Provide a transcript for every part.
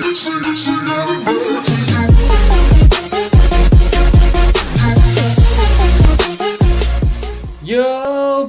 Yo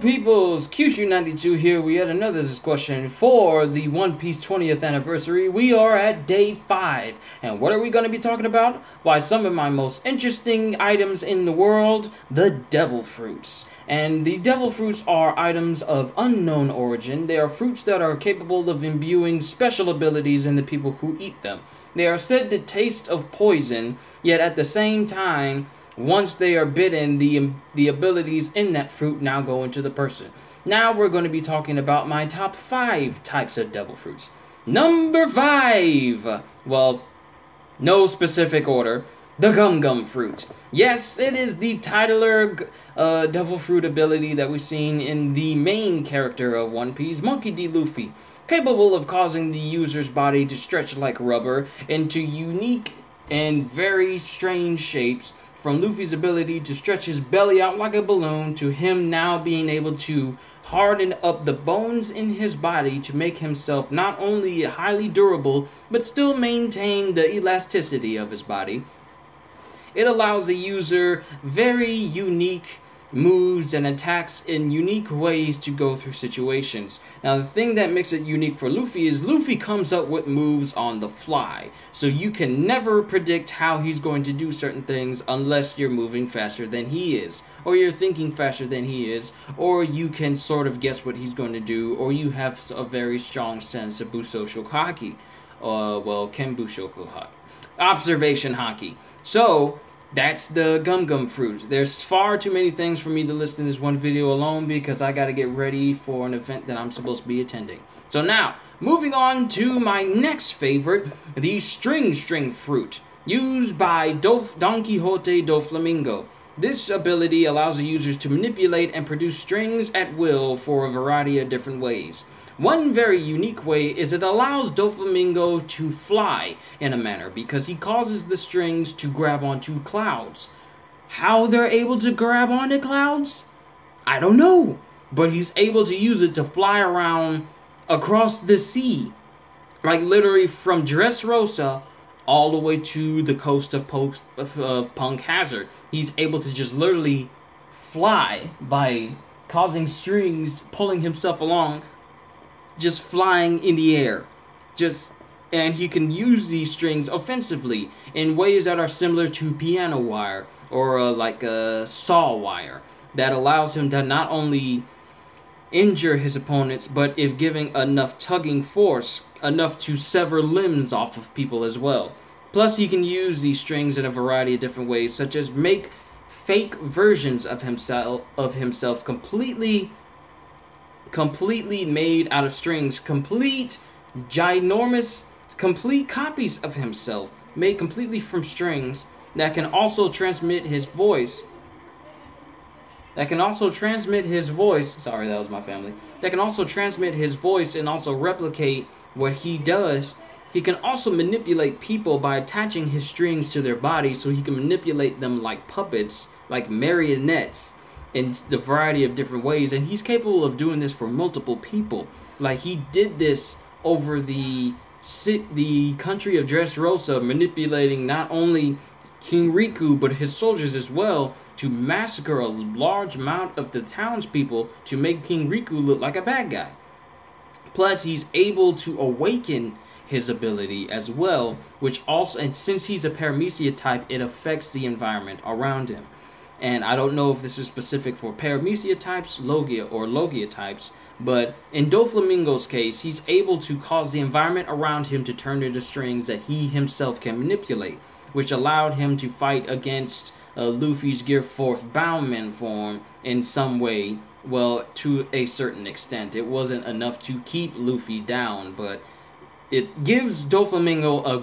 peoples, QShoot92 here. We had another discussion for the One Piece 20th anniversary. We are at day 5. And what are we going to be talking about? Why, some of my most interesting items in the world, the devil fruits. And the devil fruits are items of unknown origin. They are fruits that are capable of imbuing special abilities in the people who eat them. They are said to taste of poison, yet at the same time, once they are bitten, the abilities in that fruit now go into the person. Now we're going to be talking about my top 5 types of devil fruits. Number 5! Well, no specific order. The Gum Gum fruit. Yes, it is the titular devil fruit ability that we've seen in the main character of One Piece, Monkey D. Luffy. Capable of causing the user's body to stretch like rubber into unique and very strange shapes. From Luffy's ability to stretch his belly out like a balloon to him now being able to harden up the bones in his body to make himself not only highly durable, but still maintain the elasticity of his body. It allows the user very unique moves and attacks in unique ways to go through situations. Now the thing that makes it unique for Luffy is Luffy comes up with moves on the fly. So you can never predict how he's going to do certain things unless you're moving faster than he is. Or you're thinking faster than he is. Or you can sort of guess what he's going to do. Or you have a very strong sense of Busho Shokaki. Kenbusho Haki. Observation Haki. So that's the Gum Gum fruit. There's far too many things for me to list in this one video alone because I gotta get ready for an event that I'm supposed to be attending. So now, moving on to my next favorite, the String fruit, used by Don Quixote do Flamingo. This ability allows the users to manipulate and produce strings at will for a variety of different ways. One very unique way is it allows Doflamingo to fly in a manner because he causes the strings to grab onto clouds. How they're able to grab onto clouds? I don't know. But he's able to use it to fly around across the sea. Like literally from Dressrosa all the way to the coast of Punk Hazard. He's able to just literally fly by causing strings pulling himself along. Just flying in the air. And he can use these strings offensively in ways that are similar to piano wire or like a saw wire that allows him to not only injure his opponents, but if giving enough tugging force, enough to sever limbs off of people as well. Plus he can use these strings in a variety of different ways, such as make fake versions of himself completely made out of strings, complete copies of himself, made completely from strings, that can also transmit his voice. Sorry, that was my family. That can also transmit his voice and also replicate what he does. He can also manipulate people by attaching his strings to their body so he can manipulate them like puppets, like marionettes, in the variety of different ways, and he's capable of doing this for multiple people. Like he did this over the country of Dressrosa, manipulating not only King Riku but his soldiers as well to massacre a large amount of the townspeople to make King Riku look like a bad guy. Plus he's able to awaken his ability as well, which also, and since he's a Paramecia type, it affects the environment around him. And I don't know if this is specific for Paramecia types, Logia types, but in Doflamingo's case, he's able to cause the environment around him to turn into strings that he himself can manipulate, which allowed him to fight against Luffy's Gear 4th Boundman form in some way. Well, to a certain extent. It wasn't enough to keep Luffy down, but it gives Doflamingo a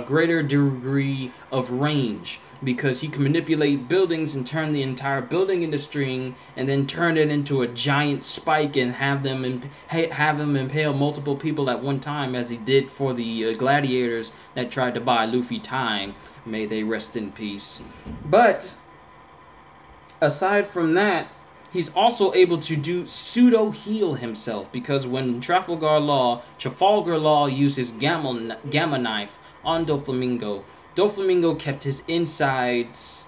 greater degree of range, because he can manipulate buildings and turn the entire building into string and then turn it into a giant spike and have him impale multiple people at one time, as he did for the gladiators that tried to buy Luffy time. May they rest in peace. But aside from that, he's also able to do pseudo heal himself, because when Trafalgar Law used his gamma knife on Doflamingo, Doflamingo kept his insides,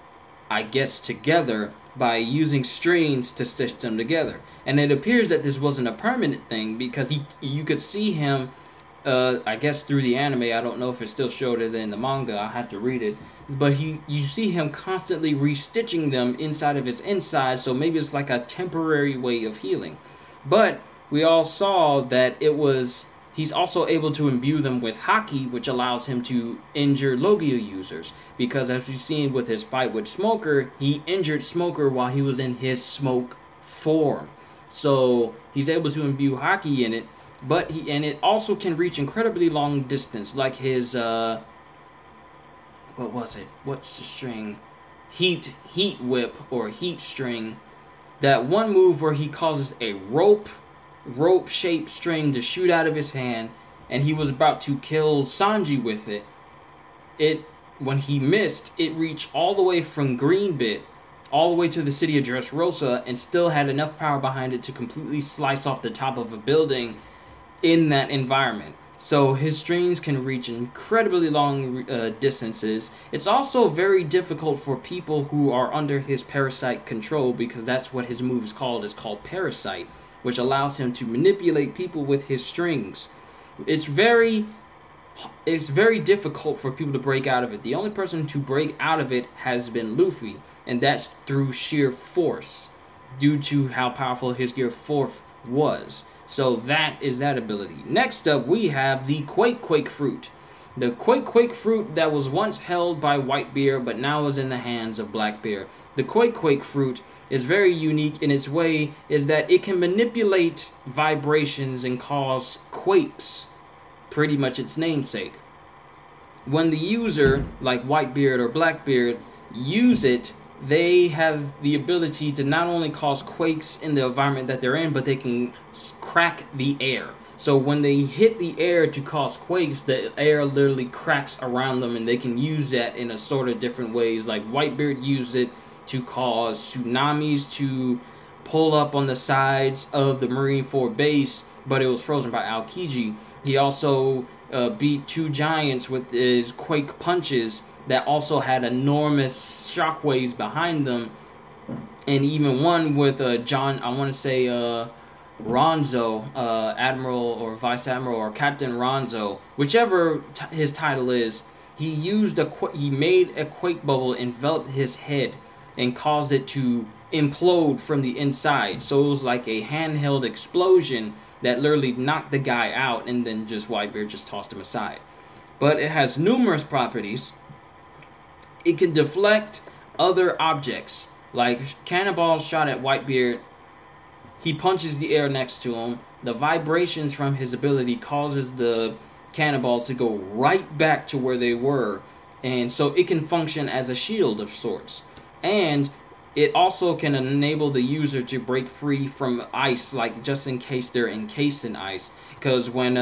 I guess, together by using strings to stitch them together. And it appears that this wasn't a permanent thing, because you could see him, I guess through the anime, I don't know if it still showed it in the manga, I have to read it, but you see him constantly restitching them inside of his inside, so maybe it's like a temporary way of healing. But we all saw that he's also able to imbue them with haki, which allows him to injure Logia users, because as we've seen with his fight with Smoker, he injured Smoker while he was in his smoke form. So he's able to imbue haki in it, but it also can reach incredibly long distance, like his what was it? What's the string? Heat whip or heat string. That one move where he causes a rope-shaped string to shoot out of his hand, and he was about to kill Sanji with it. When he missed, it reached all the way from Greenbit all the way to the city of Dressrosa, and still had enough power behind it to completely slice off the top of a building in that environment. So his strings can reach incredibly long distances. It's also very difficult for people who are under his parasite control, because that's what his move is called. It's called Parasite, which allows him to manipulate people with his strings. It's very difficult for people to break out of it. The only person to break out of it has been Luffy, and that's through sheer force, due to how powerful his Gear 4 was. So that is that ability. Next up, we have the Quake Fruit. The Quake Fruit that was once held by Whitebeard, but now is in the hands of Blackbeard. The Quake Fruit is very unique in its way, is that it can manipulate vibrations and cause quakes, pretty much its namesake. When the user, like Whitebeard or Blackbeard, use it, they have the ability to not only cause quakes in the environment that they're in, but they can crack the air. So when they hit the air to cause quakes, the air literally cracks around them, and they can use that in a sort of different ways. Like Whitebeard used it to cause tsunamis to pull up on the sides of the Marineford base, but it was frozen by Aokiji. He also beat two giants with his quake punches that also had enormous shockwaves behind them, and even one with John, I want to say Ronzo, Admiral or Vice Admiral or Captain Ronzo, whichever his title is. He made a quake bubble, enveloped his head, and caused it to implode from the inside. So it was like a handheld explosion that literally knocked the guy out, and then just Whitebeard just tossed him aside. But it has numerous properties. It can deflect other objects, like cannonballs shot at Whitebeard. He punches the air next to him. The vibrations from his ability causes the cannonballs to go right back to where they were, and so it can function as a shield of sorts. And it also can enable the user to break free from ice, like just in case they're encased in ice. Because when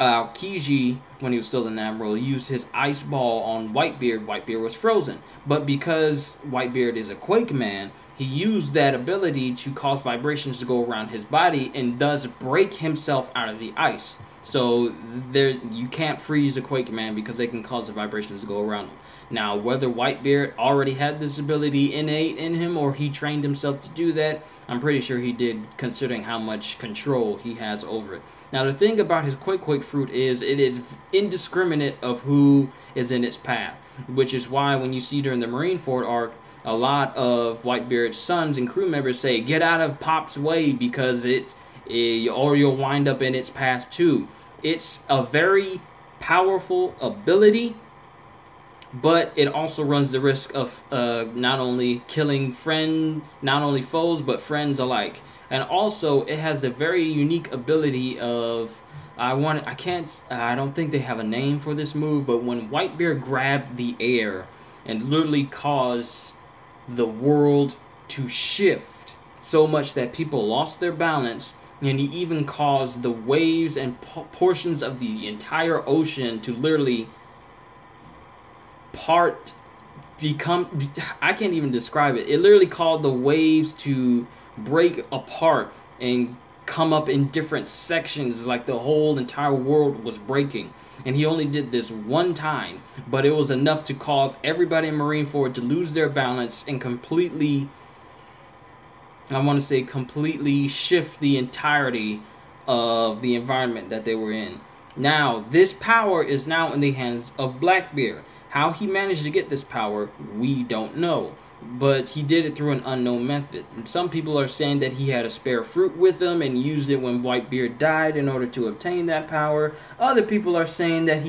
Kiji, when he was still an admiral, used his ice ball on Whitebeard, Whitebeard was frozen. But because Whitebeard is a Quake Man, he used that ability to cause vibrations to go around his body, and does break himself out of the ice. So you can't freeze a Quake Man, because they can cause the vibrations to go around him. Now, whether Whitebeard already had this ability innate in him, or he trained himself to do that, I'm pretty sure he did, considering how much control he has over it. Now, the thing about his Quake Fruit is it is indiscriminate of who is in its path, which is why when you see during the Marineford arc, a lot of Whitebeard's sons and crew members say, get out of Pop's way, because or you'll wind up in its path too. It's a very powerful ability, but it also runs the risk of not only killing foes, but friends alike. And also, it has a very unique ability of, I don't think they have a name for this move, but when Whitebeard grabbed the air and literally caused the world to shift so much that people lost their balance, and he even caused the waves and portions of the entire ocean to literally part I can't even describe it. It literally caused the waves to break apart and come up in different sections, like the whole entire world was breaking. And he only did this one time, but it was enough to cause everybody in Marineford to lose their balance and completely, I want to say, completely shift the entirety of the environment that they were in. Now, this power is now in the hands of Blackbeard. How he managed to get this power, we don't know. But he did it through an unknown method. And some people are saying that he had a spare fruit with him and used it when Whitebeard died in order to obtain that power. Other people are saying that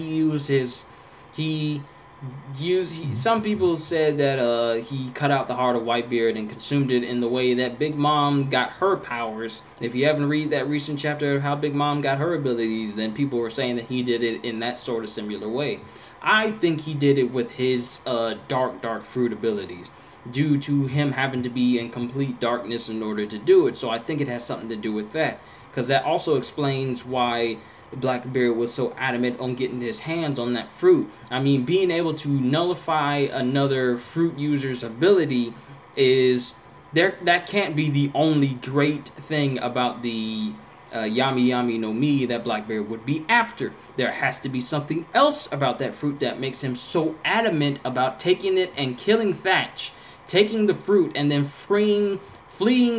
some people said that he cut out the heart of Whitebeard and consumed it in the way that Big Mom got her powers. If you haven't read that recent chapter of how Big Mom got her abilities, then people were saying that he did it in that sort of similar way. I think he did it with his dark fruit abilities, due to him having to be in complete darkness in order to do it. So I think it has something to do with that, because that also explains why Blackbeard was so adamant on getting his hands on that fruit. I mean, being able to nullify another fruit user's ability is that can't be the only great thing about the Yami Yami no Mi that Blackbeard would be after. There has to be something else about that fruit that makes him so adamant about taking it and killing Thatch, taking the fruit and then fleeing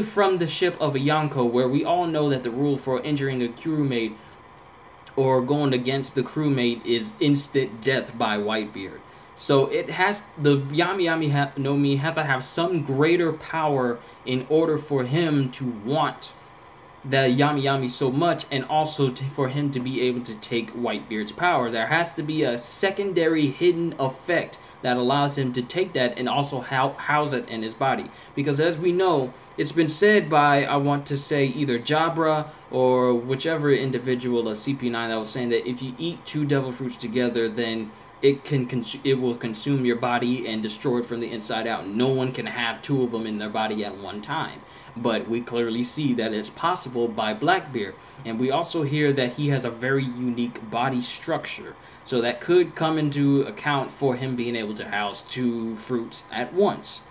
from the ship of a Yonkou, where we all know that the rule for injuring a crewmate or going against the crewmate is instant death by Whitebeard. So the Yami Yami no Mi has to have some greater power in order for him to want the Yami Yami so much, and also for him to be able to take Whitebeard's power. There has to be a secondary hidden effect that allows him to take that and also house it in his body. Because as we know, it's been said by, I want to say, either Jabra or whichever individual of CP9 that was saying that if you eat 2 devil fruits together, then it will consume your body and destroy it from the inside out. No one can have 2 of them in their body at one time. But we clearly see that it's possible by Blackbeard. And we also hear that he has a very unique body structure. So that could come into account for him being able to house 2 fruits at once.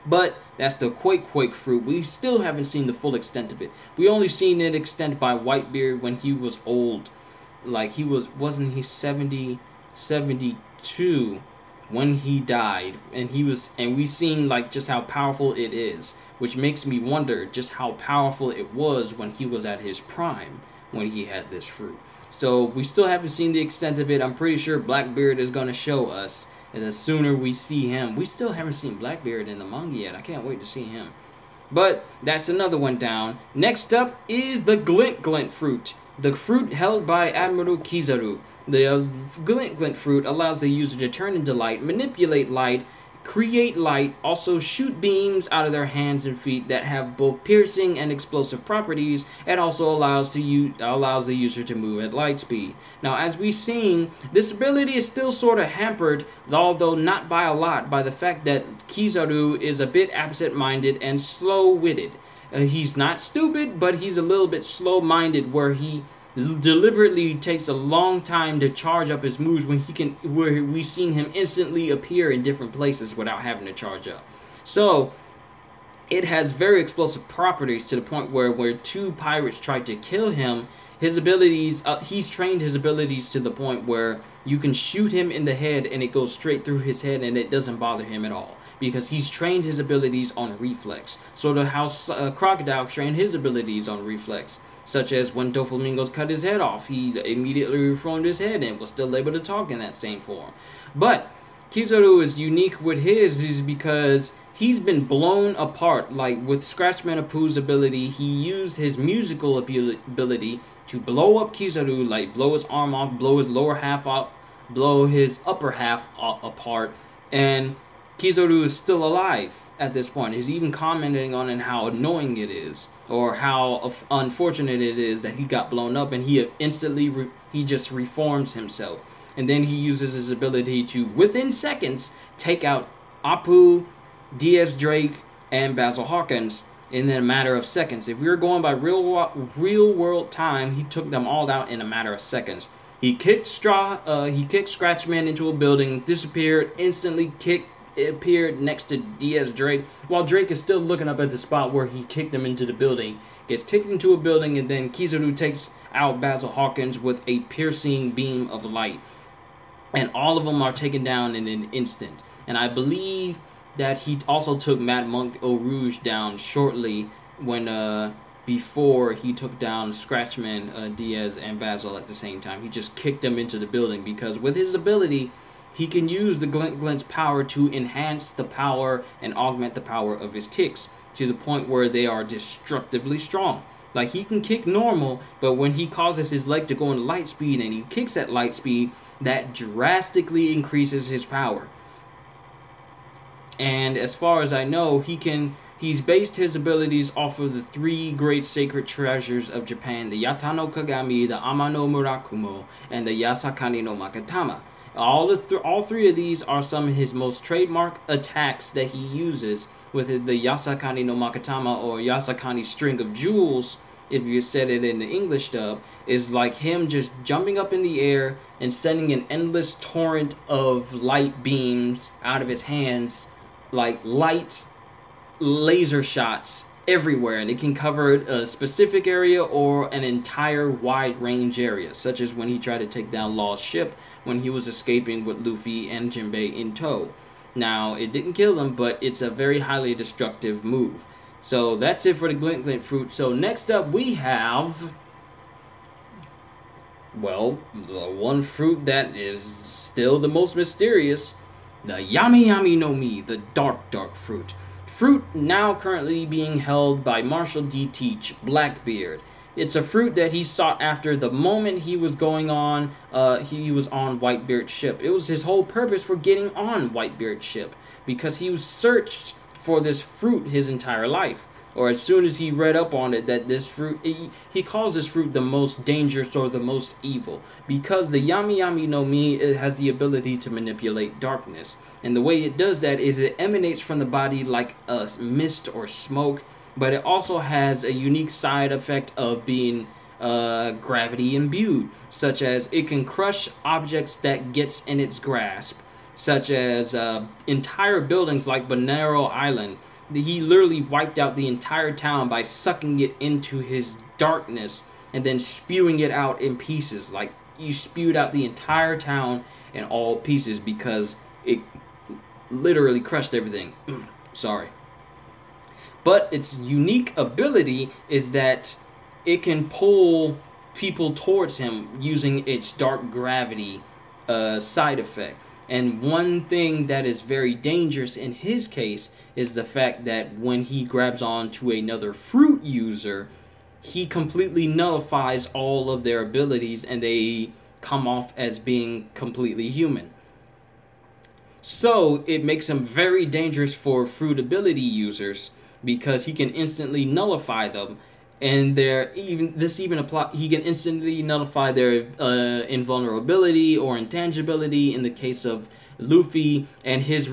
But that's the Quake fruit. We still haven't seen the full extent of it. We only seen it extend by Whitebeard when he was old. Like wasn't he 70, 72 when he died? And we seen like just how powerful it is, which makes me wonder just how powerful it was when he was at his prime, when he had this fruit. So we still haven't seen the extent of it. I'm pretty sure Blackbeard is going to show us, and the sooner we see him. We still haven't seen Blackbeard in the manga yet. I can't wait to see him. But that's another one down. Next up is the Glint fruit. The fruit held by Admiral Kizaru. The Glint fruit allows the user to turn into light, manipulate light, create light, also shoot beams out of their hands and feet that have both piercing and explosive properties, and also allows the user to move at light speed. Now, as we've seen, this ability is still sort of hampered, although not by a lot, by the fact that Kizaru is a bit absent-minded and slow-witted. He's not stupid, but he's a little bit slow-minded, where he deliberately takes a long time to charge up his moves where we've seen him instantly appear in different places without having to charge up. So it has very explosive properties, to the point where 2 pirates tried to kill him. His abilities, he's trained his abilities to the point where you can shoot him in the head and it goes straight through his head and it doesn't bother him at all, because he's trained his abilities on reflex. So to how Crocodile trained his abilities on reflex, such as when Doflamingos cut his head off, he immediately reformed his head and was still able to talk in that same form. But Kizaru is unique with his is because he's been blown apart. Like with Scratchman Apu's ability, he used his musical ability to blow up Kizaru, like blow his arm off, blow his lower half up, blow his upper half apart, and Kizaru is still alive at this point. He's even commenting on how annoying it is, or how unfortunate it is that he got blown up, and he instantly he just reforms himself. And then he uses his ability to, within seconds, take out Apu, DS Drake, and Basil Hawkins in a matter of seconds. If we were going by real world time, he took them all out in a matter of seconds. He kicked Scratchman into a building, disappeared, instantly kicked appeared next to Diaz Drake, while Drake is still looking up at the spot where he kicked him into the building. Gets kicked into a building, and then Kizaru takes out Basil Hawkins with a piercing beam of light. And all of them are taken down in an instant. And I believe that he also took Mad Monk Eau Rouge down shortly when before he took down Scratchman, Diaz, and Basil at the same time. He just kicked them into the building because with his ability, he can use the Glint's power to enhance the power and augment the power of his kicks to the point where they are destructively strong. Like, he can kick normal, but when he causes his leg to go into light speed and he kicks at light speed, that drastically increases his power. And as far as I know, he's based his abilities off of the 3 great sacred treasures of Japan, the Yata no Kagami, the Ama no Murakumo, and the Yasakani no Makatama. All 3 of these are some of his most trademark attacks that he uses with the Yasakani no Makatama, or Yasakani String of Jewels, if you said it in the English dub, is like him just jumping up in the air and sending an endless torrent of light beams out of his hands, like light laser shots everywhere, and it can cover a specific area or an entire wide range area, such as when he tried to take down Law's ship when he was escaping with Luffy and Jinbei in tow. Now, it didn't kill him, but it's a very highly destructive move. So that's it for the Glint fruit. So next up we have, well, the one fruit that is still the most mysterious, the Yami Yami no Mi, the dark fruit. Fruit now currently being held by Marshall D. Teach, Blackbeard. It's a fruit that he sought after the moment he was going on, he was on Whitebeard's ship. It was his whole purpose for getting on Whitebeard's ship, because he was searched for this fruit his entire life. Or as soon as he read up on it, that this fruit, he calls this fruit the most dangerous or the most evil, because the Yami Yami no Mi, it has the ability to manipulate darkness. And the way it does that is it emanates from the body like a mist or smoke, but it also has a unique side effect of being gravity imbued, such as it can crush objects that gets in its grasp, such as entire buildings like Bonero Island. He literally wiped out the entire town by sucking it into his darkness and then spewing it out in pieces. Like, you spewed out the entire town in all pieces because it literally crushed everything. Sorry. But its unique ability is that it can pull people towards him using its dark gravity side effect. And one thing that is very dangerous in his case is the fact that when he grabs on to another fruit user, he completely nullifies all of their abilities and they come off as being completely human. So it makes him very dangerous for fruit ability users, because he can instantly nullify them, and he can instantly nullify their invulnerability or intangibility in the case of Luffy, and his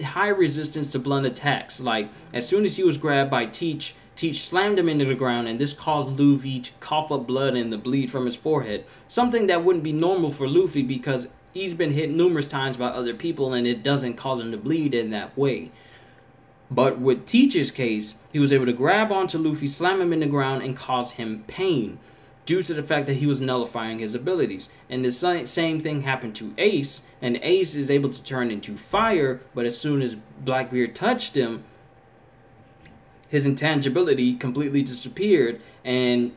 high resistance to blunt attacks. Like, as soon as he was grabbed by Teach slammed him into the ground, and this caused Luffy to cough up blood and the bleed from his forehead. Something that wouldn't be normal for Luffy, because he's been hit numerous times by other people and it doesn't cause him to bleed in that way. But with Teach's case, he was able to grab onto Luffy, slam him in the ground, and cause him pain due to the fact that he was nullifying his abilities. And the same thing happened to Ace, and Ace is able to turn into fire, but as soon as Blackbeard touched him, his intangibility completely disappeared. And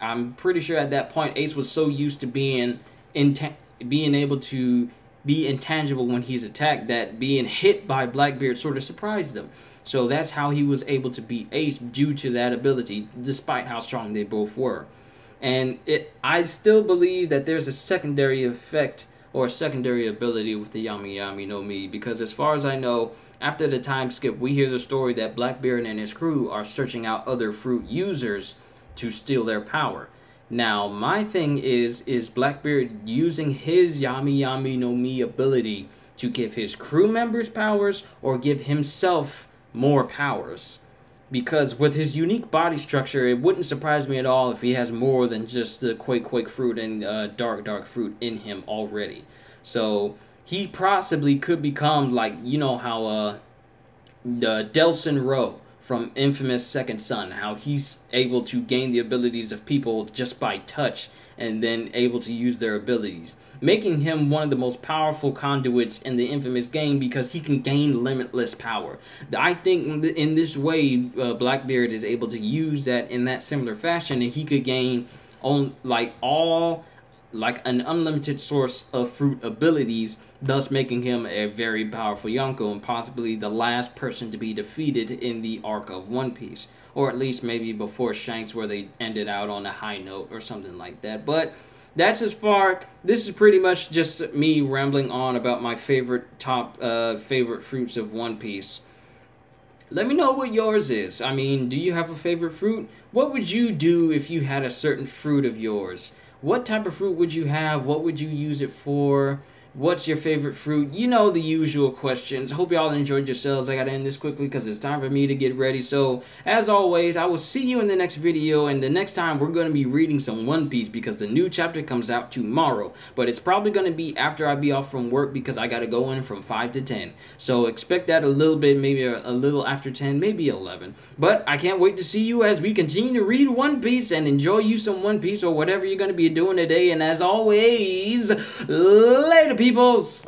I'm pretty sure at that point, Ace was so used to being able to be intangible when he's attacked that being hit by Blackbeard sort of surprised him. So that's how he was able to beat Ace, due to that ability, despite how strong they both were. And I still believe that there's a secondary effect or a secondary ability with the Yami Yami no Mi, because as far as I know, after the time skip, we hear the story that Blackbeard and his crew are searching out other fruit users to steal their power. Now, my thing is Blackbeard using his Yami Yami no Mi ability to give his crew members powers or give himself more powers? Because with his unique body structure, it wouldn't surprise me at all if he has more than just the Quake fruit and dark fruit in him already. So he possibly could become like, you know how the Delson Rowe from infamous Second Son, how he's able to gain the abilities of people just by touch and then able to use their abilities, making him one of the most powerful conduits in the infamous game because he can gain limitless power. I think in this way, Blackbeard is able to use that in that similar fashion, and he could gain on like an unlimited source of fruit abilities, thus making him a very powerful Yonkou and possibly the last person to be defeated in the arc of One Piece. Or at least maybe before Shanks, where they ended out on a high note or something like that. But that's as far. This is pretty much just me rambling on about my favorite fruits of One Piece. Let me know what yours is. I mean, do you have a favorite fruit? What would you do if you had a certain fruit of yours? What type of fruit would you have? What would you use it for? What's your favorite fruit? You know, the usual questions. Hope y'all enjoyed yourselves. I gotta end this quickly because it's time for me to get ready. So, as always, I will see you in the next video. And the next time, we're going to be reading some One Piece because the new chapter comes out tomorrow. But it's probably going to be after I be off from work because I gotta go in from 5 to 10. So, expect that a little bit, maybe a little after 10, maybe 11. But I can't wait to see you as we continue to read One Piece and enjoy you some One Piece or whatever you're going to be doing today. And as always, later, peoples.